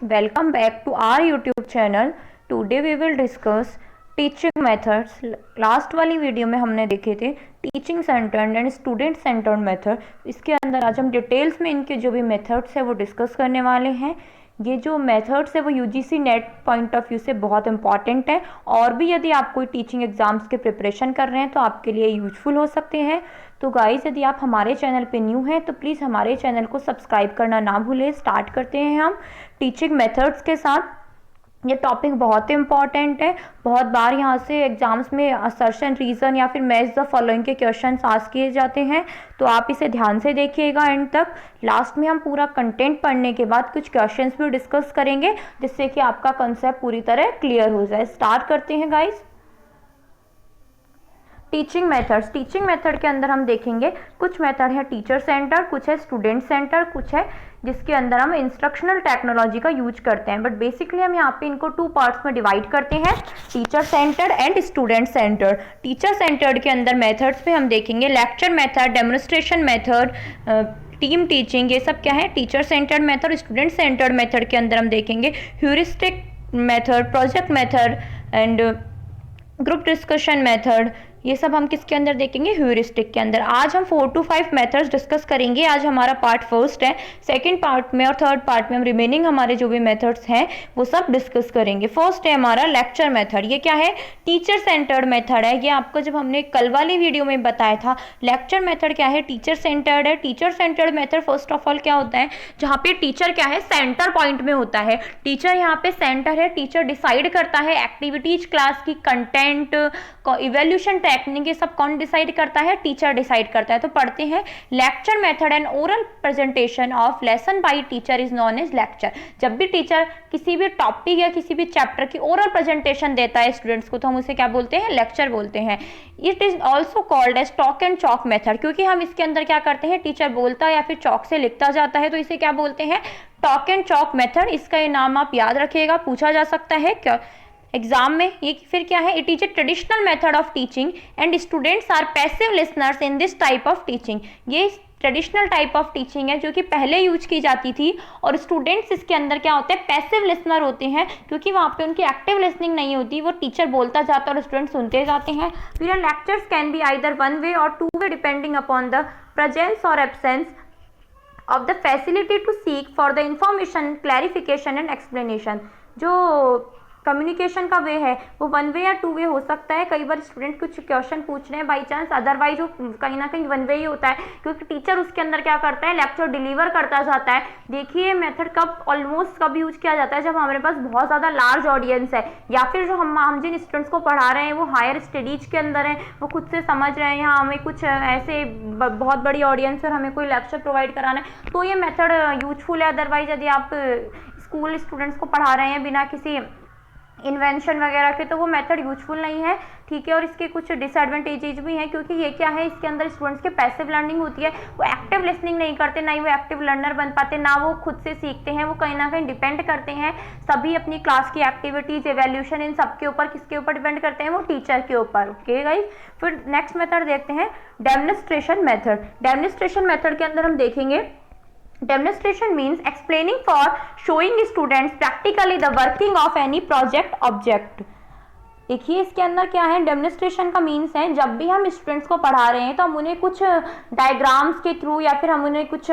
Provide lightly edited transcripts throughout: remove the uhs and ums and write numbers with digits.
Welcome back to our YouTube channel. Today we will discuss teaching methods. Last वाली video में हमने देखे थे teaching centred and student centred method. इसके अंदर आज हम डिटेल्स में इनके जो भी मेथड्स है वो डिस्कस करने वाले हैं। ये जो मेथड्स है वो UGC net point of view से बहुत इंपॉर्टेंट है और भी यदि आप कोई टीचिंग एग्जाम्स के प्रिपरेशन कर रहे हैं तो आपके लिए यूजफुल हो सकते हैं। तो गाइज यदि आप हमारे चैनल पे न्यू हैं तो प्लीज़ हमारे चैनल को सब्सक्राइब करना ना भूलें। स्टार्ट करते हैं हम टीचिंग मेथड्स के साथ। ये टॉपिक बहुत इंपॉर्टेंट है। बहुत बार यहाँ से एग्जाम्स में असर्शन रीज़न या फिर मैच द फॉलोइंग के क्वेश्चन आस्क किए जाते हैं, तो आप इसे ध्यान से देखिएगा एंड तक। लास्ट में हम पूरा कंटेंट पढ़ने के बाद कुछ क्वेश्चंस भी डिस्कस करेंगे जिससे कि आपका कंसेप्ट पूरी तरह क्लियर हो जाए। स्टार्ट करते हैं guys. Teaching methods. Teaching method के अंदर हम देखेंगे कुछ मेथड है टीचर सेंटर, कुछ है स्टूडेंट सेंटर, कुछ है जिसके अंदर हम इंस्ट्रक्शनल टेक्नोलॉजी का यूज करते हैं। बट बेसिकली हम यहाँ पे इनको 2 पार्ट्स में डिवाइड करते हैं, teacher centred and student centred. Teacher centred के अंदर मेथड्स में हम देखेंगे lecture method, demonstration method, team teaching, ये सब क्या है teacher centred method. Student centred method के अंदर हम देखेंगे heuristic method, project method and group discussion method. ये सब हम किसके अंदर देखेंगे, ह्यूरिस्टिक के अंदर। आज हम 4 to 5 मेथड्स डिस्कस करेंगे। आज हमारा पार्ट फर्स्ट है। सेकंड पार्ट में और थर्ड पार्ट में हम रिमेनिंग हमारे जो भी मेथड्स हैं वो सब डिस्कस करेंगे। फर्स्ट है हमारा लेक्चर मेथड। ये क्या है, टीचर सेंटर्ड मेथड है। ये आपको जब हमने कल वाली वीडियो में बताया था लेक्चर मेथड क्या है, टीचर सेंटर्ड है। Teacher centred method first of all क्या होता है, जहाँ पे टीचर क्या है सेंटर पॉइंट में होता है। टीचर यहाँ पे सेंटर है। टीचर डिसाइड करता है एक्टिविटीज, क्लास की कंटेंट, इवैल्यूएशन टेक्निक, ये सब कौन डिसाइड करता है, टीचर डिसाइड करता है। तो पढ़ते हैं lecture method and oral presentation of lesson by teacher is known as lecture. जब भी टीचर किसी भी टॉपिक या किसी भी चैप्टर की ओरल प्रेजेंटेशन देता है स्टूडेंट्स को तो हम उसे क्या बोलते हैं, लेक्चर बोलते हैं। It is also called as talk and chalk method, क्योंकि हम इसके अंदर क्या करते हैं, टीचर बोलता है या फिर चॉक से लिखता जाता है तो इसे क्या बोलते हैं, टॉक एंड चॉक मेथड। इसका ये नाम आप याद रखिएगा, पूछा जा सकता है क्या एग्जाम में। ये फिर क्या है, it is a traditional method of teaching and students are passive listeners in this type of teaching. ये ट्रेडिशनल टाइप ऑफ टीचिंग है जो कि पहले यूज की जाती थी और स्टूडेंट्स इसके अंदर क्या होते हैं, पैसिव लिसनर होते हैं, क्योंकि वहाँ पे उनकी एक्टिव लिसनिंग नहीं होती, वो टीचर बोलता जाता है और स्टूडेंट सुनते जाते हैं। फिर लेक्चर्स कैन बी आइदर 1 वे और 2 वे डिपेंडिंग अपॉन द प्रेजेंस और absence of the facility to seek for the information, clarification and explanation। जो कम्युनिकेशन का वे है वो 1 वे या 2 वे हो सकता है। कई बार स्टूडेंट कुछ क्वेश्चन पूछ रहे हैं बाई चांस, अदरवाइज वो कहीं ना कहीं 1 वे ही होता है, क्योंकि टीचर उसके अंदर क्या करता है, लेक्चर डिलीवर करता जाता है। देखिए मेथड कब ऑलमोस्ट कब यूज किया जाता है, जब हमारे पास बहुत ज़्यादा लार्ज ऑडियंस है या फिर जो हम जिन स्टूडेंट्स को पढ़ा रहे हैं वो हायर स्टडीज के अंदर है, वो खुद से समझ रहे हैं, यहाँ हमें कुछ ऐसे बहुत बड़ी ऑडियंस और हमें कोई लेक्चर प्रोवाइड कराना है तो ये मेथड यूजफुल है। अदरवाइज यदि आप स्कूल स्टूडेंट्स को पढ़ा रहे हैं बिना किसी इन्वेंशन वगैरह के तो वो मेथड यूजफुल नहीं है, ठीक है। और इसके कुछ डिसएडवांटेजेस भी हैं, क्योंकि ये क्या है, इसके अंदर स्टूडेंट्स के पैसिव लर्निंग होती है, वो एक्टिव लिसनिंग नहीं करते, ना ही वो एक्टिव लर्नर बन पाते, ना वो खुद से सीखते हैं, वो कहीं ना कहीं डिपेंड करते हैं सभी अपनी क्लास की एक्टिविटीज, एवेल्यूशन, इन सब के ऊपर। किसके ऊपर डिपेंड करते हैं, वो टीचर के ऊपर। ओके गाइस, फिर नेक्स्ट मेथड देखते हैं डेमोन्स्ट्रेशन मेथड। डेमोन्स्ट्रेशन मेथड के अंदर हम देखेंगे demonstration means explaining for showing students practically the working of any project object। देखिए इसके अंदर क्या है, डेमोन्स्ट्रेशन का मीन्स है जब भी हम स्टूडेंट्स को पढ़ा रहे हैं तो हम उन्हें कुछ डायग्राम्स के थ्रू या फिर हम उन्हें कुछ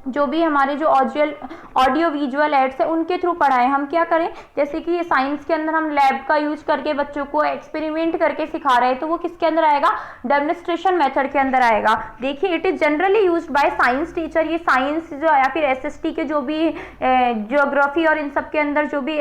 जो भी हमारे जो ऑडियो विजुअल एड्स है उनके थ्रू पढ़ाएं। हम क्या करें, जैसे कि ये साइंस के अंदर हम लैब का यूज करके बच्चों को एक्सपेरिमेंट करके सिखा रहे हैं तो वो किसके अंदर आएगा, डेमोन्स्ट्रेशन मेथड के अंदर आएगा। देखिए it is generally used by science teacher. ये साइंस जो या फिर एसएसटी के जो भी ज्योग्राफी और इन सब के अंदर जो भी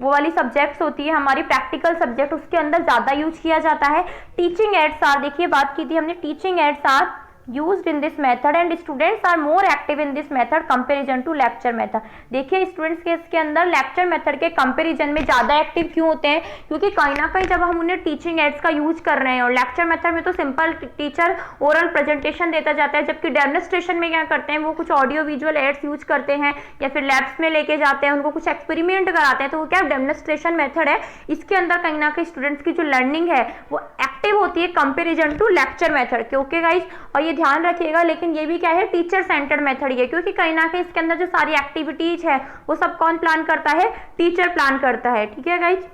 वो वाली सब्जेक्ट्स होती है हमारी प्रैक्टिकल सब्जेक्ट, उसके अंदर ज़्यादा यूज किया जाता है। टीचिंग एड्स आर, देखिए बात की थी हमने, teaching aids are used in this method and students are more active in this method comparison to lecture method। देखिए स्टूडेंट्स के इसके अंदर लेक्चर मेथड के कंपैरिजन में ज़्यादा एक्टिव क्यों होते हैं, क्योंकि कहीं ना कहीं जब हम उन्हें टीचिंग एड्स का यूज कर रहे हैं और लेक्चर मेथड में तो सिंपल टीचर ओरल प्रेजेंटेशन देता जाता है, जबकि डेमोन्स्ट्रेशन में क्या करते हैं, वो कुछ ऑडियो विजुअल एड्स यूज करते हैं या फिर लैब्स में लेके जाते हैं, उनको कुछ एक्सपेरिमेंट कराते हैं, तो वो क्या डेमोन्स्ट्रेशन मेथड है। इसके अंदर कहीं ना कहीं स्टूडेंट्स की जो लर्निंग है वो एक्टिव होती है कंपेरिजन टू लेक्चर मेथड के। ओके गाइज, और ये ध्यान रखिएगा, लेकिन ये भी क्या है, टीचर सेंटर्ड मेथड ही है, क्योंकि कहीं ना कहीं इसके अंदर जो सारी एक्टिविटीज है वो सब कौन प्लान करता है, टीचर प्लान करता है। ठीक है गाइज,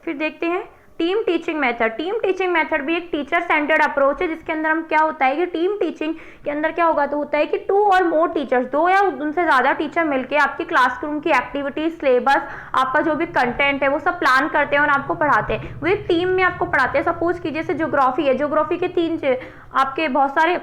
फिर देखते हैं team teaching method. Team teaching method भी एक टीचर सेंटर्ड अप्रोच है, जिसके अंदर हम क्या होता है कि टीम टीचिंग के अंदर क्या होगा, तो होता है कि 2 और मोर टीचर्स, 2 या उनसे ज्यादा टीचर मिलके आपकी क्लासरूम की एक्टिविटीज, सिलेबस, आपका जो भी कंटेंट है वो सब प्लान करते हैं और आपको पढ़ाते हैं। वो एक टीम में आपको पढ़ाते हैं। सपोज कीजिए जैसे ज्योग्राफी है, ज्योग्राफी के 3 आपके बहुत सारे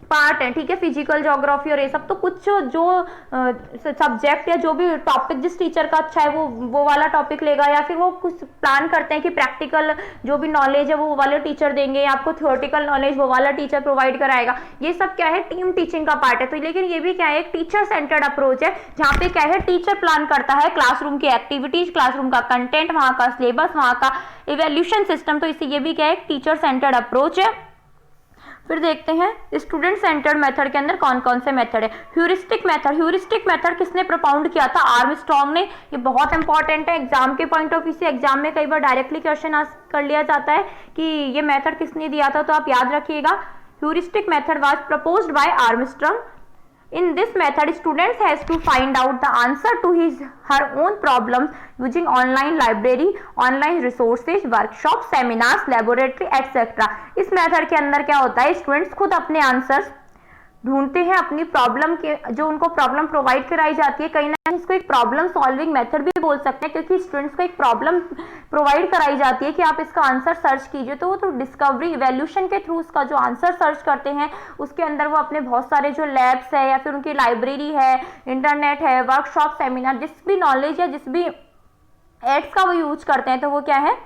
पार्ट है, ठीक है, फिजिकल, ज्योग्राफी और ये सब। तो कुछ जो सब्जेक्ट या जो भी टॉपिक जिस टीचर का अच्छा है वो वाला टॉपिक लेगा, या फिर वो कुछ प्लान करते हैं कि प्रैक्टिकल जो भी नॉलेज है वो वाले टीचर देंगे, या आपको थ्योरेटिकल नॉलेज वो वाला टीचर प्रोवाइड कराएगा। ये सब क्या है, टीम टीचिंग का पार्ट है। तो लेकिन ये भी क्या है, एक टीचर सेंटर्ड अप्रोच है, जहाँ पे क्या है, टीचर प्लान करता है क्लासरूम की एक्टिविटीज, क्लासरूम का कंटेंट, वहाँ का सिलेबस, वहाँ का इवेल्यूशन सिस्टम। तो इसे ये भी क्या है, एक टीचर सेंटर्ड अप्रोच है। फिर देखते हैं स्टूडेंट सेंटर्ड मेथड के अंदर कौन कौन से मेथड है। ह्यूरिस्टिक मेथड, ह्यूरिस्टिक मेथड किसने प्रोपाउंड किया था, आर्मस्ट्रॉन्ग ने। ये बहुत इंपॉर्टेंट है एग्जाम के पॉइंट ऑफ व्यू से, एग्जाम में कई बार डायरेक्टली क्वेश्चन आस्क कर लिया जाता है कि ये मेथड किसने दिया था, तो आप याद रखिएगा। Heuristic method was proposed by Armstrong. In this method, students has to find out the answer to her own problems using online library, online resources, workshops, seminars, laboratory, etc. इस मेथड के अंदर क्या होता है, स्टूडेंट्स खुद अपने answers ढूंढते हैं अपनी प्रॉब्लम के, जो उनको प्रॉब्लम प्रोवाइड कराई जाती है। कहीं ना कहीं इसको एक प्रॉब्लम सॉल्विंग मेथड भी बोल सकते हैं, क्योंकि स्टूडेंट्स को एक प्रॉब्लम प्रोवाइड कराई जाती है कि आप इसका आंसर सर्च कीजिए। तो वो तो डिस्कवरी इवैल्यूएशन के थ्रू उसका जो आंसर सर्च करते हैं, उसके अंदर वो अपने बहुत सारे जो लैब्स है या फिर उनकी लाइब्रेरी है, इंटरनेट है, वर्कशॉप, सेमिनार, जिस भी नॉलेज या जिस भी एड्स का वो यूज करते हैं, तो वो क्या है,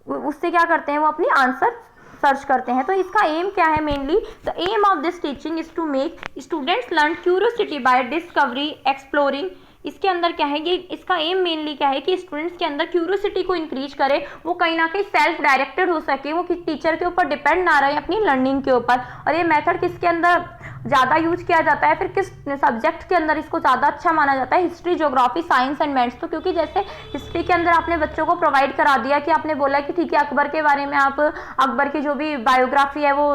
उससे क्या करते हैं, वो अपनी आंसर सर्च करते हैं। तो इसका एम क्या है, mainly the aim of this teaching is to make students learn curiosity by discovery, exploring. इसके अंदर क्या है, ये इसका एम मेनली क्या है कि स्टूडेंट्स के अंदर क्यूरियोसिटी को इंक्रीज करे, वो कहीं ना कहीं सेल्फ डायरेक्टेड हो सके, वो किसी टीचर के ऊपर डिपेंड ना रहे अपनी लर्निंग के ऊपर। और ये मेथड किसके अंदर ज़्यादा यूज किया जाता है, फिर किस सब्जेक्ट के अंदर इसको ज़्यादा अच्छा माना जाता है, history, geography, science and maths. तो क्योंकि जैसे हिस्ट्री के अंदर आपने बच्चों को प्रोवाइड करा दिया कि आपने बोला कि ठीक है, अकबर के बारे में आप अकबर की जो भी बायोग्राफी है वो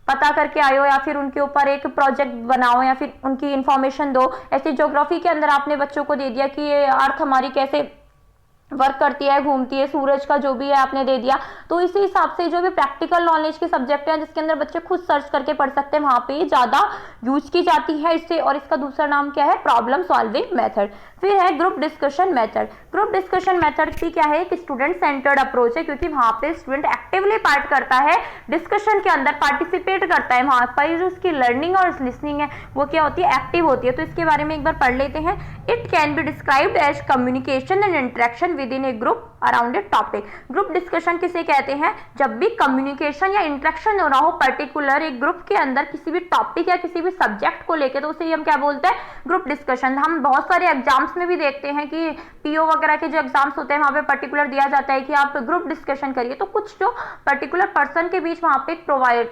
पता करके आयो, या फिर उनके ऊपर एक प्रोजेक्ट बनाओ, या फिर उनकी इंफॉर्मेशन दो। ऐसे ज्योग्राफी के अंदर आपने बच्चों को दे दिया कि ये अर्थ हमारी कैसे वर्क करती है, घूमती है, सूरज का जो भी है आपने दे दिया। तो इसी हिसाब से जो भी प्रैक्टिकल नॉलेज के सब्जेक्ट हैं जिसके अंदर बच्चे खुद सर्च करके पढ़ सकते हैं, वहाँ पे ज़्यादा यूज की जाती है इससे। और इसका दूसरा नाम क्या है, प्रॉब्लम सॉल्विंग मेथड। फिर है group discussion method. Group discussion method की क्या है, एक स्टूडेंट सेंटर्ड अप्रोच है, क्योंकि वहाँ पे स्टूडेंट एक्टिवली पार्ट करता है, डिस्कशन के अंदर पार्टिसिपेट करता है। वहाँ पर जो उसकी लर्निंग और लिसनिंग है वो क्या होती है, एक्टिव होती है। तो इसके बारे में एक बार पढ़ लेते हैं। It can be described as communication and interaction within a group around a topic. Group discussion किसे कहते हैं, जब भी कम्युनिकेशन या इंटरेक्शन हो रहा हो पर्टिकुलर एक ग्रुप के अंदर किसी भी टॉपिक या किसी भी सब्जेक्ट को लेके, तो उसे हम क्या बोलते हैं, ग्रुप डिस्कशन। हम बहुत सारे एग्जाम्स में भी देखते हैं कि पीओ वगैरह के जो एग्जाम्स होते हैं वहाँ पे पर्टिकुलर दिया जाता है कि आप ग्रुप डिस्कशन करिए। तो कुछ जो पर्टिकुलर पर्सन के बीच वहाँ पे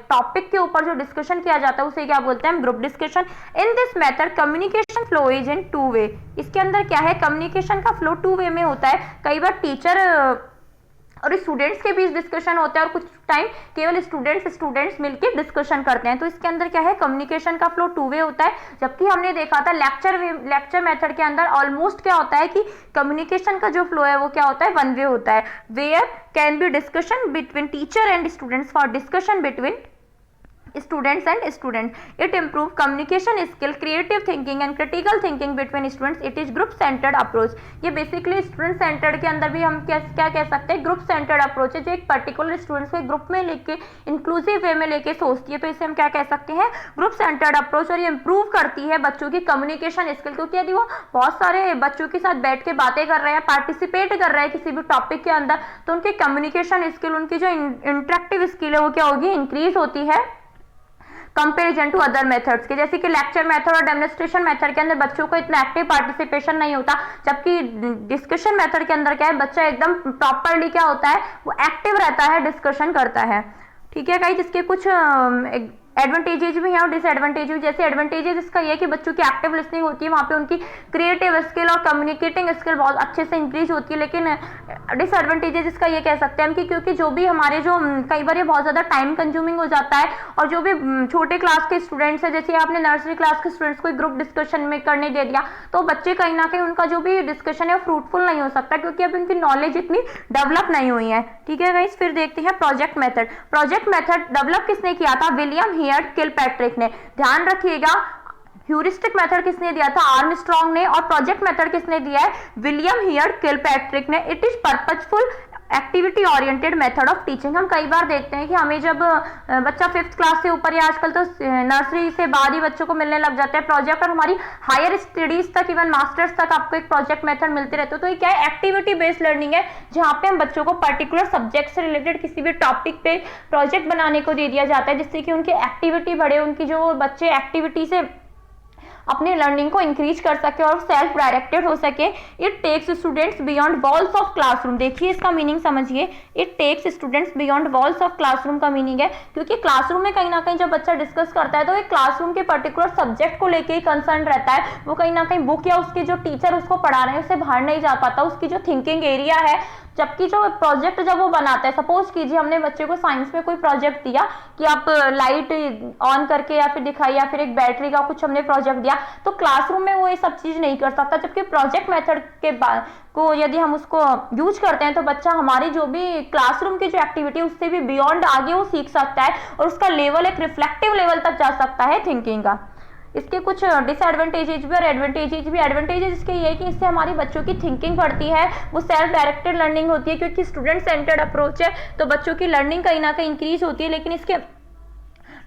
टॉपिक के ऊपर जो डिस्कशन किया जाता है उसे क्या बोलते हैं, group discussion. In this method communication flow is in 2 वे। इसके अंदर क्या है, कम्युनिकेशन का फ्लो 2 वे में होता है। कई बार टीचर और स्टूडेंट्स के बीच डिस्कशन होता है, और कुछ टाइम केवल स्टूडेंट्स मिलकर डिस्कशन करते हैं। तो इसके अंदर क्या है, कम्युनिकेशन का फ्लो 2 वे होता है। जबकि हमने देखा था लेक्चर मेथड के अंदर ऑलमोस्ट क्या होता है कि कम्युनिकेशन का जो फ्लो है वो क्या होता है, 1 वे होता है। Where can be discussion between teacher and students for discussion between students and students. It improve communication skill, creative thinking and critical thinking between students. It is group centered approach. ये basically student centered के अंदर भी हम क्या कह सकते हैं, group centered approach है, जो एक particular students को ग्रुप में लेके inclusive वे में लेके सोचती है। तो इसे हम क्या कह सकते हैं, group centered approach। और ये improve करती है बच्चों की communication skill, क्योंकि यदि वो बहुत सारे बच्चों के साथ बैठ के बातें कर रहे हैं, पार्टिसिपेट कर रहे हैं किसी भी टॉपिक के अंदर, तो उनकी कम्युनिकेशन स्किल, उनकी जो इंटरेक्टिव स्किल है वो क्या होगी, इंक्रीज होती है कंपेरिजन टू अदर मेथड्स के। जैसे कि लेक्चर मेथड और डेमोन्स्ट्रेशन मेथड के अंदर बच्चों को इतना एक्टिव पार्टिसिपेशन नहीं होता, जबकि डिस्कशन मेथड के अंदर क्या है, बच्चा एकदम प्रॉपरली क्या होता है, वो एक्टिव रहता है, डिस्कशन करता है। ठीक है गाइस, इसके कुछ एडवांटेजेस भी हैं और डिसएडवांटेज भी। जैसे एडवांटेजेस इसका ये है कि बच्चों की एक्टिव लिसनिंग होती है, वहाँ पे उनकी क्रिएटिव स्किल और कम्युनिकेटिंग स्किल बहुत अच्छे से इंक्रीज होती है। लेकिन डिसएडवांटेजेस इसका ये कह सकते हैं हम कि क्योंकि जो भी हमारे जो कई बार ये बहुत ज़्यादा टाइम कंज्यूमिंग हो जाता है, और जो भी छोटे क्लास के स्टूडेंट्स हैं, जैसे आपने नर्सरी क्लास के स्टूडेंट्स को ग्रुप डिस्कशन में करने दे दिया, तो बच्चे कहीं ना कहीं उनका जो भी डिस्कशन है फ्रूटफुल नहीं हो सकता, क्योंकि अभी उनकी नॉलेज इतनी डेवलप नहीं हुई है। ठीक है गाइस, फिर देखते हैं project method. Project method develop किसने किया था? विलियम हियर्ड किलपैट्रिक ने। ध्यान रखिएगा, ह्यूरिस्टिक मेथड किसने दिया था? आर्मस्ट्रॉन्ग ने। और प्रोजेक्ट मेथड किसने दिया है? विलियम हियर्ड किलपैट्रिक ने। It is purposeful activity oriented method of teaching. हम कई बार देखते हैं कि हमें जब बच्चा 5th क्लास से ऊपर, या आजकल तो नर्सरी से बाद ही बच्चों को मिलने लग जाता है प्रोजेक्ट, और हमारी हायर स्टडीज तक, इवन मास्टर्स तक आपको एक प्रोजेक्ट मेथड मिलते रहते हो। तो ये क्या है? एक्टिविटी बेस्ड लर्निंग है, जहाँ पे हम बच्चों को पर्टिकुलर सब्जेक्ट से रिलेटेड किसी भी टॉपिक पे प्रोजेक्ट बनाने को दे दिया जाता है, जिससे कि उनकी एक्टिविटी बढ़े, उनकी जो बच्चे एक्टिविटी से अपने लर्निंग को इंक्रीज कर सके और सेल्फ डायरेक्टेड हो सके। It takes students beyond walls of classroom. देखिए इसका मीनिंग समझिए, it takes students beyond walls of classroom का मीनिंग है, क्योंकि क्लासरूम में कहीं ना कहीं जब बच्चा डिस्कस करता है तो एक क्लासरूम के पर्टिकुलर सब्जेक्ट को लेके ही कंसर्न रहता है। वो कहीं ना कहीं बुक या उसके जो टीचर उसको पढ़ा रहे हैं उससे बाहर नहीं जा पाता, उसकी जो थिंकिंग एरिया है। जबकि जो प्रोजेक्ट जब वो बनाता है, सपोज कीजिए हमने बच्चे को साइंस में कोई प्रोजेक्ट दिया कि आप लाइट ऑन करके या फिर दिखाई, या फिर एक बैटरी का कुछ हमने प्रोजेक्ट दिया, तो क्लासरूम में वो ये सब चीज नहीं कर सकता। जबकि प्रोजेक्ट मेथड के बाद को यदि हम उसको यूज करते हैं तो बच्चा हमारी जो भी क्लासरूम की जो एक्टिविटी उससे भी बियॉन्ड आगे वो सीख सकता है, और उसका लेवल एक रिफ्लेक्टिव लेवल तक जा सकता है थिंकिंग का। इसके कुछ डिसएडवांटेजेस भी और एडवांटेजेस भी। एडवांटेजेस इसके ये है कि इससे हमारी बच्चों की थिंकिंग बढ़ती है, वो सेल्फ डायरेक्टेड लर्निंग होती है, क्योंकि स्टूडेंट सेंटर्ड अप्रोच है, तो बच्चों की लर्निंग कहीं ना कहीं इंक्रीज होती है। लेकिन इसके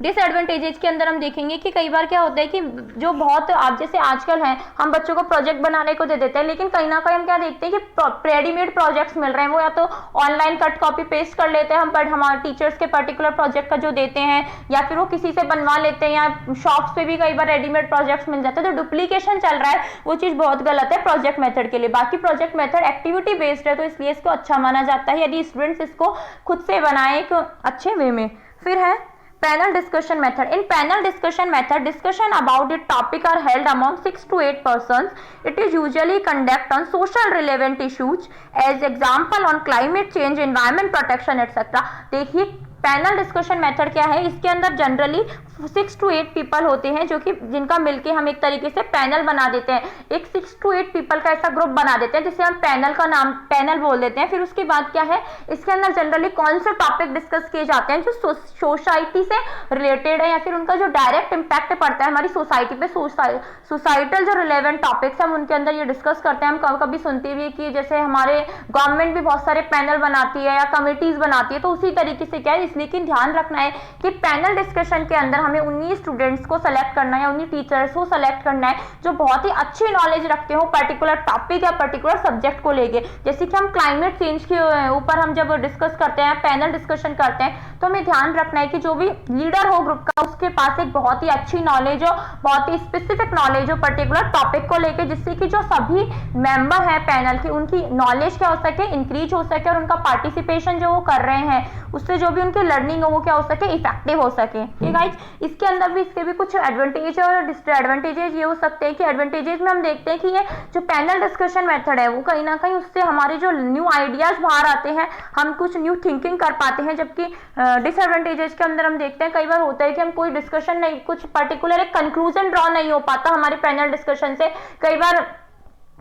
डिसएडवांटेजेस के अंदर हम देखेंगे कि कई बार क्या होता है कि जो बहुत आप जैसे आजकल हैं, हम बच्चों को प्रोजेक्ट बनाने को दे देते हैं, लेकिन कहीं ना कहीं हम क्या देखते हैं कि रेडीमेड प्रोजेक्ट्स मिल रहे हैं, वो या तो ऑनलाइन कट कॉपी पेस्ट कर लेते हैं हम, बट हमारे टीचर्स के पर्टिकुलर प्रोजेक्ट का जो देते हैं, या फिर वो किसी से बनवा लेते हैं, या शॉप्स पे भी कई बार रेडीमेड प्रोजेक्ट्स मिल जाते हैं, तो डुप्लीकेशन चल रहा है, वो चीज़ बहुत गलत है प्रोजेक्ट मेथड के लिए। बाकी प्रोजेक्ट मेथड एक्टिविटी बेस्ड है, तो इसलिए इसको अच्छा माना जाता है यदि स्टूडेंट्स इसको खुद से बनाए एक अच्छे वे में। फिर है panel discussion method. In panel discussion method, discussion about the topic are held among 6 to 8 persons. It is usually conducted on social relevant issues, as example on climate change, environment protection, etc. देखिए panel discussion method क्या है? इसके अंदर generally 6 to 8 people होते हैं, जो कि जिनका मिलके हम एक तरीके से पैनल बना देते हैं। एक 6 to 8 पीपल का ऐसा ग्रुप बना देते हैं जिसे हम पैनल का नाम पैनल बोल देते हैं। फिर उसके बाद क्या है, इसके अंदर जनरली कौन से टॉपिक डिस्कस किए जाते हैं जो सोसाइटी से रिलेटेड है, या फिर उनका जो डायरेक्ट इम्पैक्ट पड़ता है हमारी सोसाइटी पे, सोसाइटल जो रिलेवेंट टॉपिक्स हम उनके अंदर ये डिस्कस करते हैं। हम कभी कभी सुनते भी कि जैसे हमारे गवर्नमेंट भी बहुत सारे पैनल बनाती है या कमिटीज बनाती है, तो उसी तरीके से क्या है, लेकिन ध्यान रखना है कि पैनल डिस्कशन के अंदर हमें 19 स्टूडेंट्स को सेलेक्ट करना है या 19 टीचर्स को सेलेक्ट करना है जो बहुत ही अच्छी नॉलेज रखते हो पर्टिकुलर टॉपिक या पर्टिकुलर सब्जेक्ट को लेके। जैसे कि हम क्लाइमेट चेंज के ऊपर हम जब डिस्कस करते हैं, पैनल डिस्कशन करते हैं, तो हमें ध्यान रखना है कि जो भी लीडर हो ग्रुप का उसके पास एक बहुत ही अच्छी नॉलेज हो, बहुत ही स्पेसिफिक नॉलेज हो पर्टिकुलर टॉपिक को लेके, जिससे कि जो सभी मेंबर हैं पैनल के उनकी नॉलेज क्या हो सके, इंक्रीज हो सके, और उनका पार्टिसिपेशन जो वो कर रहे हैं उससे जो भी उनकी लर्निंग हो वो क्या हो सके, इफेक्टिव हो सके। ठीक गाइस, इसके अंदर भी इसके भी कुछ एडवांटेज और डिसएडवांटेजेस ये हो सकते हैं कि एडवांटेजेस में हम देखते हैं कि ये जो पैनल डिस्कशन मेथड है वो कहीं ना कहीं उससे हमारे जो न्यू आइडियाज बाहर आते हैं, हम कुछ न्यू थिंकिंग कर पाते हैं। जबकि डिसएडवांटेजेस के अंदर हम देखते हैं कई बार होता है कि हम कोई डिस्कशन नहीं, कुछ पर्टिकुलर एक कंक्लूजन ड्रॉ नहीं हो पाता हमारे पैनल डिस्कशन से, कई बार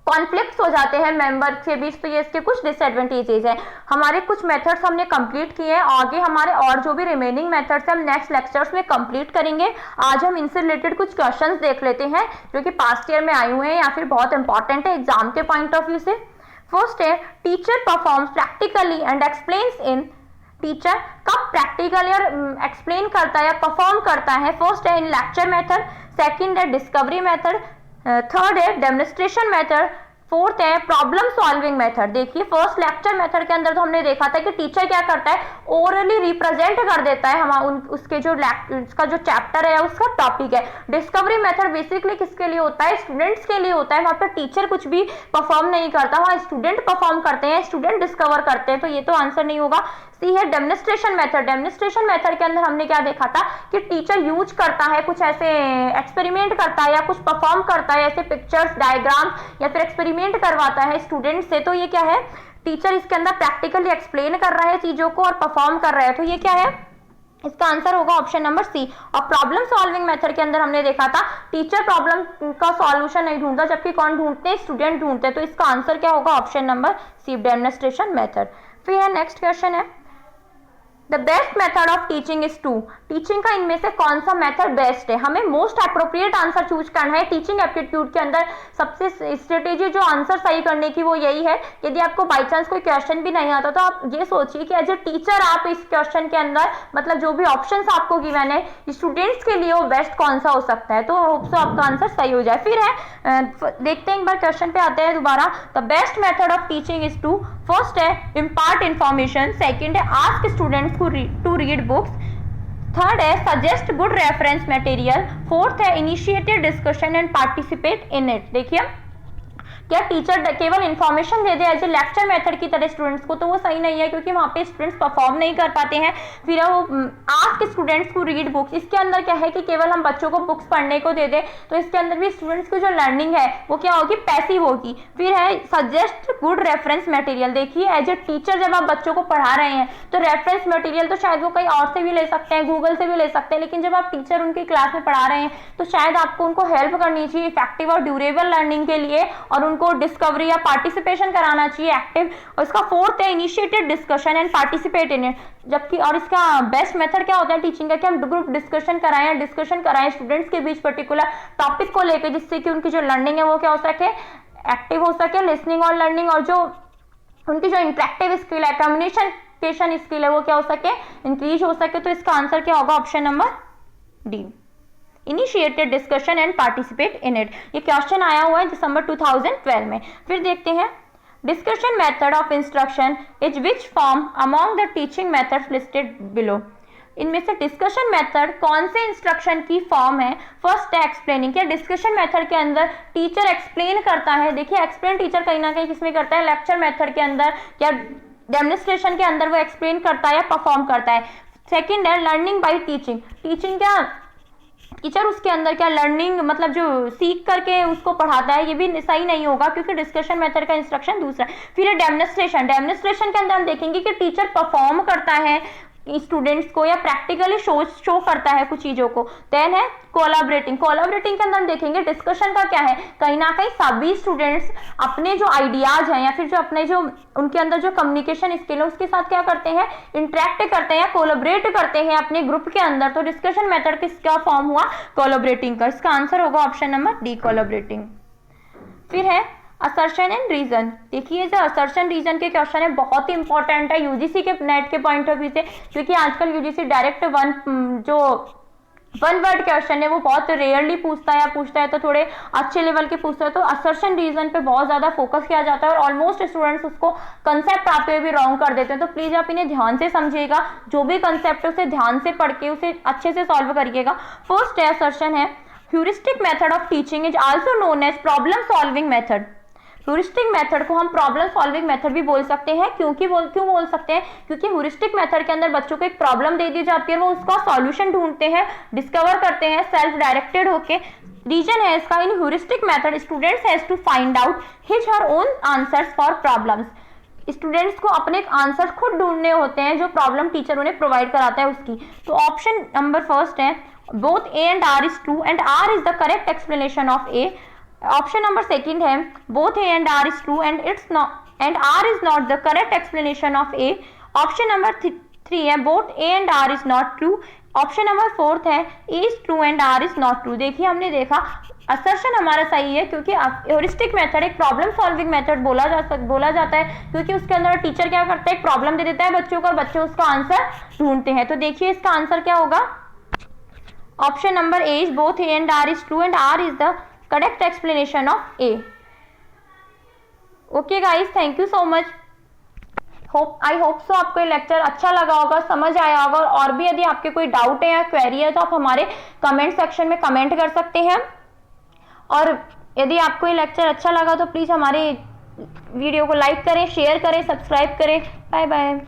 कॉन्फ्लिक्ट्स हो जाते हैं मेंबर के बीच, तो ये इसके कुछ डिसएडवांटेजेस हैं। हमारे कुछ मेथड्स हमने कंप्लीट किए हैं, आगे हमारे और जो भी रिमेनिंग मेथड्स हम नेक्स्ट लेक्चर्स में कंप्लीट करेंगे। आज हम इनसे रिलेटेड कुछ क्वेश्चंस देख लेते हैं जो कि पास्ट ईयर में आए हुए हैं या फिर बहुत इंपॉर्टेंट है एग्जाम के पॉइंट ऑफ व्यू से। फर्स्ट है, teacher performs practically and explains in. Teacher कब प्रैक्टिकली और एक्सप्लेन करता है या परफॉर्म करता है? फर्स्ट है इन लेक्चर मेथड, सेकंड है डिस्कवरी मेथड, थर्ड है डेमोन्स्ट्रेशन मेथड, फोर्थ है प्रॉब्लम सॉल्विंग मेथड। देखिए फर्स्ट लेक्चर मेथड के अंदर तो हमने देखा था कि टीचर क्या करता है, ओरली रिप्रेजेंट कर देता है हम उसके जो उसका जो चैप्टर है या उसका टॉपिक है। डिस्कवरी मेथड बेसिकली किसके लिए होता है, स्टूडेंट्स के लिए होता है। वहां पर टीचर कुछ भी परफॉर्म नहीं करता, वहां स्टूडेंट परफॉर्म करते हैं, स्टूडेंट डिस्कवर करते हैं, तो ये तो आंसर नहीं होगा। सी है डेमोन्स्ट्रेशन मेथड। डेमोन्स्ट्रेशन मेथड के अंदर हमने क्या देखा था कि टीचर यूज करता है, कुछ ऐसे एक्सपेरिमेंट करता है या कुछ परफॉर्म करता है, ऐसे पिक्चर्स, डायग्राम या फिर एक्सपेरिमेंट करवाता है स्टूडेंट से। तो ये क्या है, टीचर इसके अंदर प्रैक्टिकली एक्सप्लेन कर रहा है चीजों को और परफॉर्म कर रहा है। तो ये क्या है, इसका आंसर होगा ऑप्शन नंबर सी। और प्रॉब्लम सॉल्विंग मेथड के अंदर हमने देखा था टीचर प्रॉब्लम का सॉल्यूशन नहीं ढूंढता, जबकि कौन ढूंढते हैं, स्टूडेंट ढूंढते हैं। तो इसका आंसर क्या होगा, option number C, demonstration method. फिर है नेक्स्ट क्वेश्चन है, the best method of teaching is to. Teaching का इनमें से कौन सा मेथड बेस्ट है, हमें मोस्ट अप्रोप्रिएट आंसर चूज करना है। टीचिंग एप्टीट्यूड के अंदर सबसे स्ट्रेटेजी जो आंसर सही करने की वो यही है। यदि आपको बाई चांस कोई क्वेश्चन भी नहीं आता तो आप ये सोचिए कि एज ए टीचर आप इस क्वेश्चन के अंदर मतलब जो भी ऑप्शन आपको गिवन है स्टूडेंट्स के लिए वो बेस्ट कौन सा हो सकता है। तो होप सो आपका आंसर सही हो जाए। फिर है देखते हैं एक बार क्वेश्चन पे आते हैं दोबारा। The best method of teaching is to, first है इम्पार्ट इंफॉर्मेशन, सेकेंड है ask students to read books, third है suggest good reference material, fourth है initiated discussion and participate in it. देखिए क्या टीचर केवल इन्फॉर्मेशन दे दे एज ए लेक्चर मेथड की तरह स्टूडेंट्स को, तो वो सही नहीं है क्योंकि वहाँ पे स्टूडेंट्स परफॉर्म नहीं कर पाते हैं। फिर वो आस्क स्टूडेंट्स को रीड बुक्स, इसके अंदर क्या है कि केवल हम बच्चों को बुक्स पढ़ने को दे दे तो इसके अंदर भी स्टूडेंट्स की जो लर्निंग है वो क्या होगी, पैसिव होगी। फिर है सजेस्ट गुड रेफरेंस मटेरियल। देखिए एज ए टीचर जब आप बच्चों को पढ़ा रहे हैं तो रेफरेंस मटेरियल तो शायद वो कहीं और से भी ले सकते हैं, गूगल से भी ले सकते हैं, लेकिन जब आप टीचर उनकी क्लास में पढ़ा रहे हैं तो शायद आपको उनको हेल्प करनी चाहिए इफेक्टिव और ड्यूरेबल लर्निंग के लिए, और को डिस्कवरी या पार्टिसिपेशन कराना चाहिए एक्टिव। और इसका फोर्थ है initiated discussion and participate in it. जबकि और इसका बेस्ट मेथड क्या होता है टीचिंग का कि हम ग्रुप डिस्कशन कराएं स्टूडेंट्स के बीच पर्टिकुलर टॉपिक को लेकर, जिससे कि उनकी जो लर्निंग है वो क्या हो सके, एक्टिव हो सके, लिसनिंग और लर्निंग, और जो उनकी जो इंटरेक्टिव स्किल है, कम्युनिकेशन स्किल है वो क्या हो सके, इंक्रीज हो सके। तो इसका आंसर क्या होगा, option number D, initiated discussion and participate in it. ये क्वेश्चन आया हुआ है दिसंबर 2012 में। फिर देखते हैं discussion method of instruction is which form among the teaching methods listed below. इनमें से डिस्कशन मेथड कौन से इंस्ट्रक्शन की फॉर्म है। फर्स्ट है एक्सप्लेनिंग। क्या डिस्कशन मेथड के अंदर टीचर एक्सप्लेन करता है। देखिए एक्सप्लेन टीचर कहीं ना कहीं किसमें करता है, लेक्चर मेथड के अंदर या डेमोन्स्ट्रेशन के अंदर वो एक्सप्लेन करता है या परफॉर्म करता है। सेकेंड है लर्निंग बाई टीचिंग। टीचिंग क्या टीचर उसके अंदर क्या लर्निंग मतलब जो सीख करके उसको पढ़ाता है, ये भी सही नहीं होगा क्योंकि डिस्कशन मेथड का इंस्ट्रक्शन दूसरा। फिर है डेमोन्स्ट्रेशन। डेमोन्स्ट्रेशन के अंदर हम देखेंगे कि टीचर परफॉर्म करता है स्टूडेंट्स को या प्रैक्टिकली शो करता है कुछ चीजों को। देन है कोलैबोरेटिंग। कोलैबोरेटिंग के अंदर हम देखेंगे डिस्कशन का क्या है, कहीं ना कहीं सभी स्टूडेंट्स अपने जो आइडियाज हैं या फिर जो अपने जो उनके अंदर जो कम्युनिकेशन स्किल है उसके साथ क्या करते हैं, इंटरेक्ट करते हैं या कोलैबोरेट करते हैं अपने ग्रुप के अंदर। तो डिस्कशन मेथड किसका फॉर्म हुआ, कोलैबोरेटिंग का। इसका आंसर होगा ऑप्शन नंबर डी, कोलैबोरेटिंग। फिर है असर्शन एंड रीजन। देखिए जो असर्शन रीजन के क्वेश्चन है बहुत ही इंपॉर्टेंट है यूजीसी के नेट के पॉइंट ऑफ व्यू से, क्योंकि आजकल UGC direct one word question है वो बहुत रेयरली पूछता है तो थोड़े अच्छे लेवल के पूछता है। तो असर्शन रीजन पे बहुत ज्यादा फोकस किया जाता है और ऑलमोस्ट स्टूडेंट्स उसको कंसेप्ट आते हुए भी रॉन्ग कर देते हैं। तो प्लीज आप इन्हें ध्यान से समझिएगा, जो भी कंसेप्ट है उसे ध्यान से पढ़ के उसे अच्छे से सॉल्व करिएगा। फर्स्ट असर्शन है heuristic method of teaching is also known as problem solving method. Heuristic method को हम प्रॉब्लम सॉल्विंग मेथड भी बोल सकते हैं। क्यों बोल सकते हैं, क्योंकि ह्यूरिस्टिक मेथड के अंदर बच्चों को एक प्रॉब्लम दे दी जाती है, वो उसका सॉल्यूशन ढूंढते हैं, डिस्कवर करते हैं सेल्फ डायरेक्टेड होके। रीजन है इसका, in heuristic method students has to find out his her own answers for problems. Students को अपने आंसर खुद ढूंढने होते हैं जो प्रॉब्लम टीचर उन्हें प्रोवाइड कराता है उसकी। तो ऑप्शन नंबर फर्स्ट है both A and R is true and R is the correct explanation of A. Option number second है both A and R is true and R is not the correct explanation of A. Option number 3 है both A and R is not true. Option number 4 है A is true and R is not true. देखिए हमने देखा assertion हमारा सही है क्योंकि heuristic method एक प्रॉब्लम सॉल्विंग मेथड बोला जाता है क्योंकि उसके अंदर टीचर क्या करता है, एक प्रॉब्लम दे देता है बच्चों को और बच्चे उसका आंसर ढूंढते हैं। तो देखिए इसका आंसर क्या होगा, option number A is both A and R is true and R is the correct explanation of A. Okay guys, thank you so much. I hope so आपको ये लेक्चर अच्छा लगा होगा, समझ आया होगा। और भी यदि आपके कोई डाउट है या क्वेरी है तो आप हमारे कमेंट सेक्शन में कमेंट कर सकते हैं। और यदि आपको ये लेक्चर अच्छा लगा तो प्लीज हमारे वीडियो को लाइक करें, शेयर करें, सब्सक्राइब करें। Bye bye.